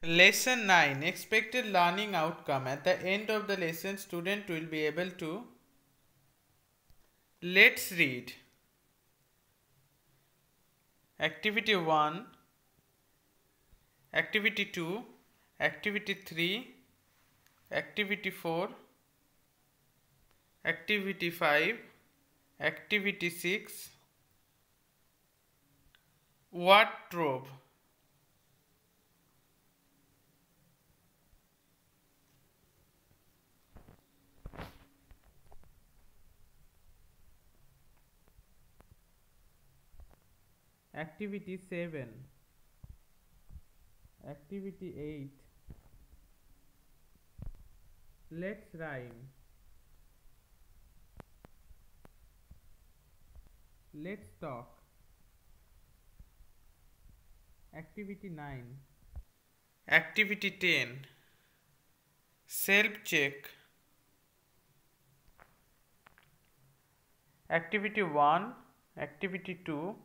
Lesson 9 Expected learning outcome. At the end of the lesson, student will be able to. Let's read. Activity 1, Activity 2, Activity 3, Activity 4, Activity 5, Activity 6, Wardrobe. Activity 7, Activity 8, Let's rhyme. Let's talk. Activity 9, Activity 10, Self-check. Activity 1, Activity 2,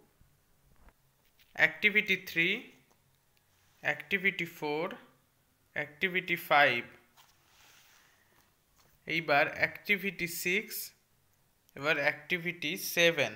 Activity 3, Activity 4, Activity 5. এইবার Activity 6, এবার Activity 7.